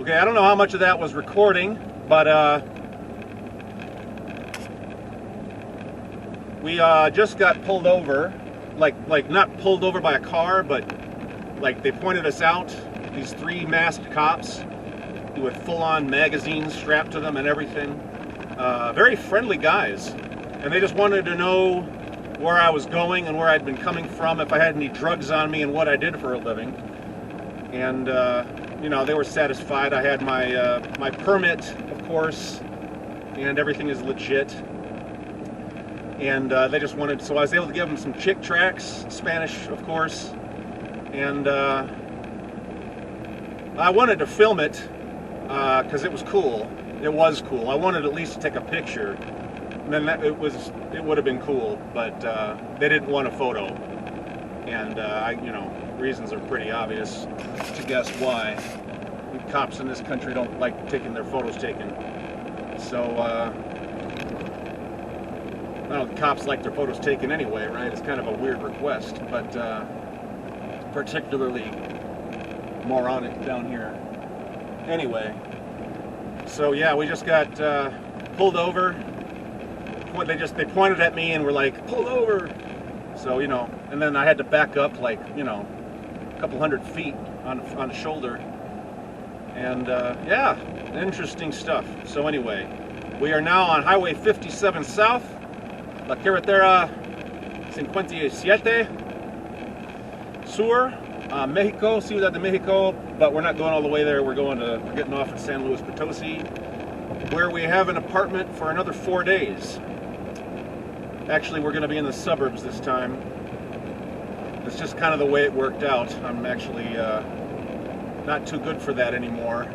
Okay, I don't know how much of that was recording, but we just got pulled over, like not pulled over by a car, but like they pointed us out, these 3 masked cops with full-on magazines strapped to them and everything. Very friendly guys, and they just wanted to know where I was going and where I'd been coming from, if I had any drugs on me and what I did for a living. And you know, they were satisfied. I had my my permit, of course, and everything is legit. And they just wanted, so I was able to give them some chick tracks, Spanish, of course. And I wanted to film it because it was cool. It was cool. I wanted at least to take a picture. And then it would have been cool, but they didn't want a photo. And you know, reasons are pretty obvious to guess why. The cops in this country don't like taking their photos taken. So, well, the cops like their photos taken anyway, right? It's kind of a weird request, but particularly moronic down here. Anyway, so yeah, we just got pulled over. They pointed at me and were like, "Pull over!" So, you know, and then I had to back up like, you know, a couple hundred feet on the shoulder. And yeah, interesting stuff. So anyway, we are now on Highway 57 South, La Carretera 57 Sur, Mexico, Ciudad de Mexico, but we're not going all the way there. We're getting off at San Luis Potosi, where we have an apartment for another 4 days. Actually, we're going to be in the suburbs this time. It's just kind of the way it worked out. I'm actually not too good for that anymore.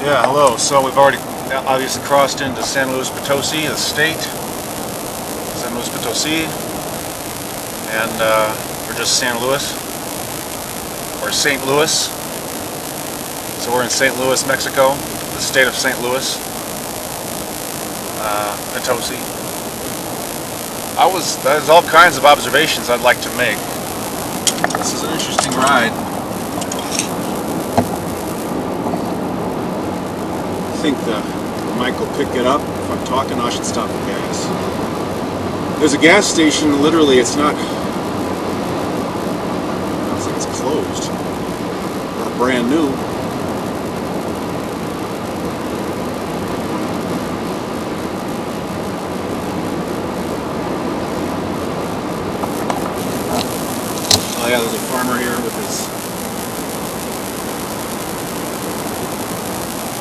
Yeah, hello. So we've already obviously crossed into San Luis Potosi, the state. San Luis Potosi. And we're just San Luis. Or St. Louis. So we're in St. Louis, Mexico. The state of St. Louis. Potosi. There's all kinds of observations I'd like to make. This is an interesting ride. I think the mic will pick it up. If I'm talking, I should stop the gas. There's a gas station, literally, it's not... It's like it's closed. Not brand new. Oh yeah, there's a farmer here with his...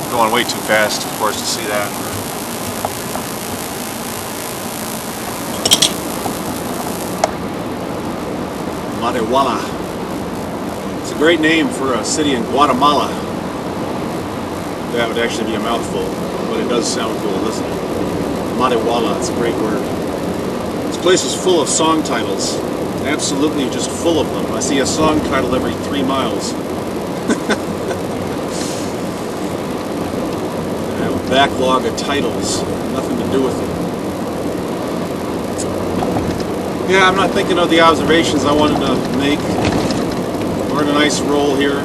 Going way too fast, of course, to see that. Matehuala. It's a great name for a city in Guatemala. That would actually be a mouthful, but it does sound cool, doesn't it? Matehuala, it's a great word. This place is full of song titles. Absolutely just full of them. I see a song title every 3 miles. Backlog of titles, nothing to do with it. Yeah, I'm not thinking of the observations I wanted to make. We're in a nice roll here.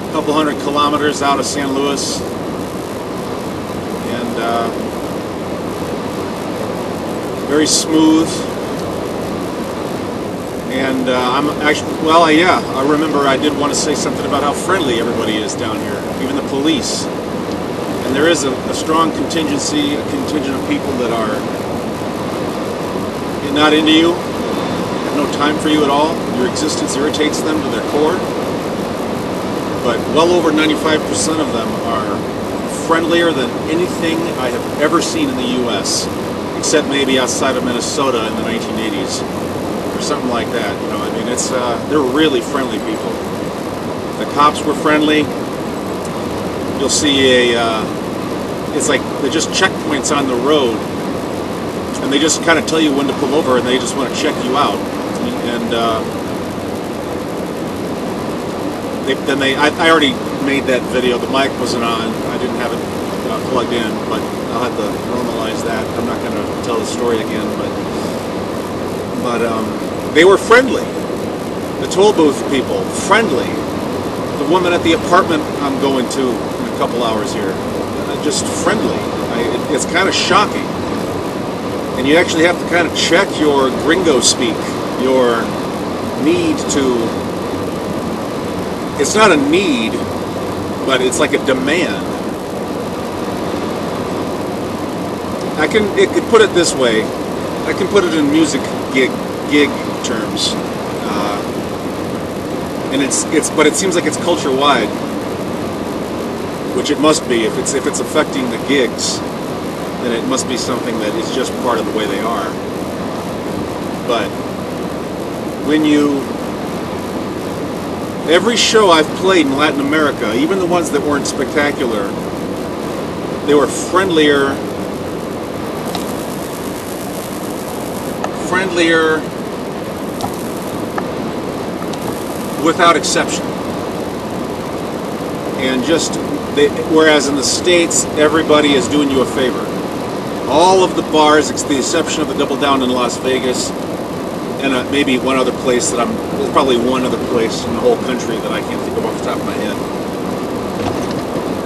A couple hundred kilometers out of San Luis. And very smooth. And I'm actually, well, yeah, I remember I did want to say something about how friendly everybody is down here, even the police. And there is a strong contingent of people that are not into you, have no time for you at all. Your existence irritates them to their core. But well over 95% of them are friendlier than anything I have ever seen in the U.S., except maybe outside of Minnesota in the 1980s. Or something like that, you know. I mean, it's they're really friendly people. The cops were friendly. You'll see it's like they're just checkpoints on the road, and they just kind of tell you when to pull over, and they just want to check you out. And I already made that video. The mic wasn't on. I didn't have it plugged in, but I'll have to normalize that. I'm not going to tell the story again, but they were friendly. The toll booth people, friendly. The woman at the apartment I'm going to in a couple hours here, just friendly. It's kind of shocking. And you actually have to kind of check your gringo speak, your need to, it's not a need, but it's like a demand. It could put it this way. I can put it in music gig terms, and but it seems like it's culture wide, which it must be. If it's affecting the gigs, then it must be something that is just part of the way they are. But every show I've played in Latin America, even the ones that weren't spectacular, they were friendlier without exception. And whereas in the States, everybody is doing you a favor. All of the bars, with the exception of the Double Down in Las Vegas, and maybe one other place there's probably one other place in the whole country that I can't think of off the top of my head.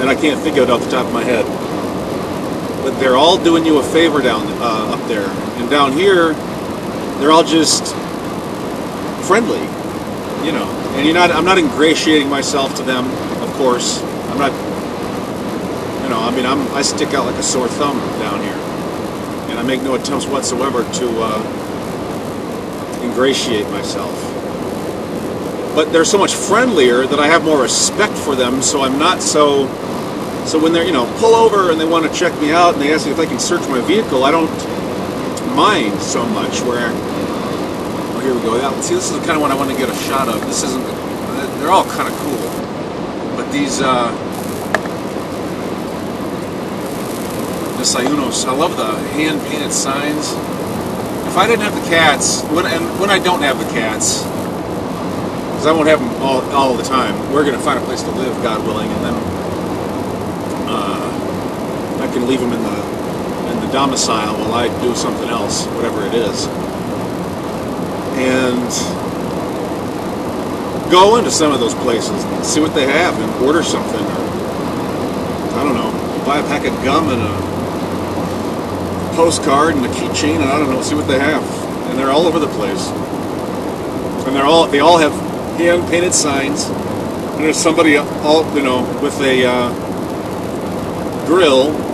And I can't think of it off the top of my head. But they're all doing you a favor up there. And down here, they're all just friendly, you know. And I'm not ingratiating myself to them, of course. I'm not, you know, I mean, I stick out like a sore thumb down here. And I make no attempts whatsoever to ingratiate myself. But they're so much friendlier that I have more respect for them, so I'm not so when they're, you know, pull over and they want to check me out and they ask me if they can search my vehicle, I don't mind so much. Oh, here we go. Yeah, see, this is the kind of one I want to get a shot of. This isn't, they're all kind of cool. But these, desayunos, I love the hand-painted signs. If I didn't have the cats, when I don't have the cats, because I won't have them all the time, we're going to find a place to live, God willing, and then I can leave them in the domicile while I do something else, whatever it is, and go into some of those places and see what they have and order something, or I don't know, buy a pack of gum and a postcard and a keychain, and I don't know, see what they have. And they're all over the place, and they all have hand painted signs, and there's somebody with a grill,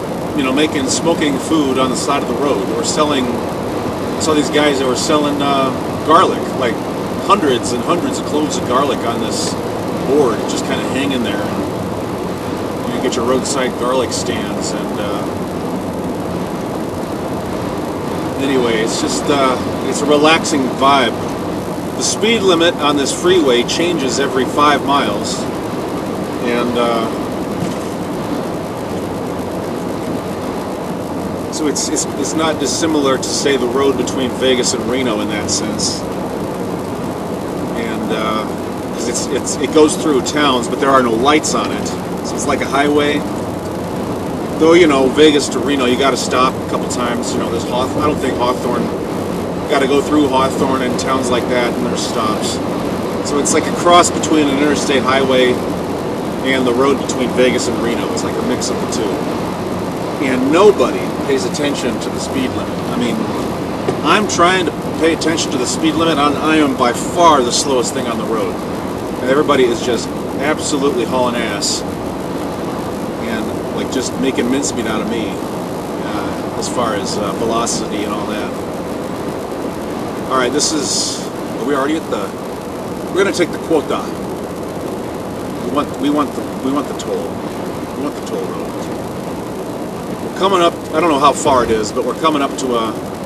smoking food on the side of the road, or selling. I saw these guys that were selling garlic, like hundreds and hundreds of cloves of garlic on this board, just kind of hanging there. And you get your roadside garlic stands, and anyway, it's just it's a relaxing vibe. The speed limit on this freeway changes every 5 miles, and so it's not dissimilar to, say, the road between Vegas and Reno in that sense. And 'cause it goes through towns, but there are no lights on it, so it's like a highway. Though, Vegas to Reno, you got to stop a couple times. There's I don't think Hawthorne. Got to go through Hawthorne and towns like that, and there's stops. So it's like a cross between an interstate highway and the road between Vegas and Reno. It's like a mix of the two. And nobody pays attention to the speed limit. I mean, I'm trying to pay attention to the speed limit. I am by far the slowest thing on the road. And everybody is just absolutely hauling ass. And like just making mincemeat out of me. As far as velocity and all that. Alright, this is... Are we already at the... We're going to take the quota. We want the toll. We want the toll road. We're coming up... I don't know how far it is, but we're coming up to a...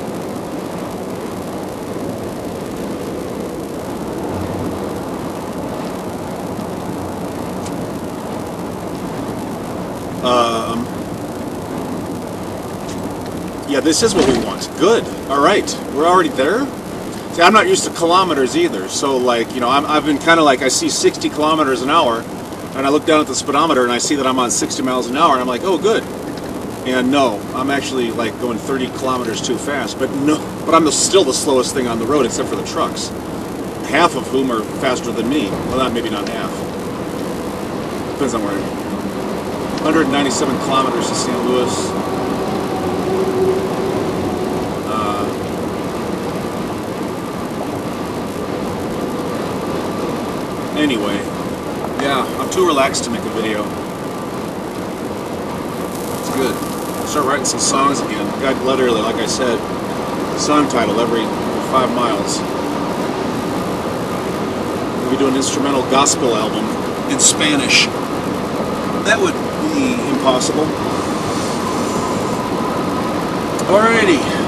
Yeah, this is what we want. Good. All right. We're already there. See, I'm not used to kilometers either. So, like, you know, I've been kind of like, I see 60 kilometers an hour, and I look down at the speedometer, and I see that I'm on 60 miles an hour, and I'm like, oh, good. And no, I'm actually, like, going 30 kilometers too fast. But no, but I'm still the slowest thing on the road, except for the trucks. Half of whom are faster than me. Well, maybe not half. Depends on where. 197 kilometers to St. Louis. Anyway, yeah, I'm too relaxed to make a video. It's good. Start writing some songs again. I got literally, like I said, song title every 5 miles. Maybe do an instrumental gospel album in Spanish. That would be impossible. Alrighty.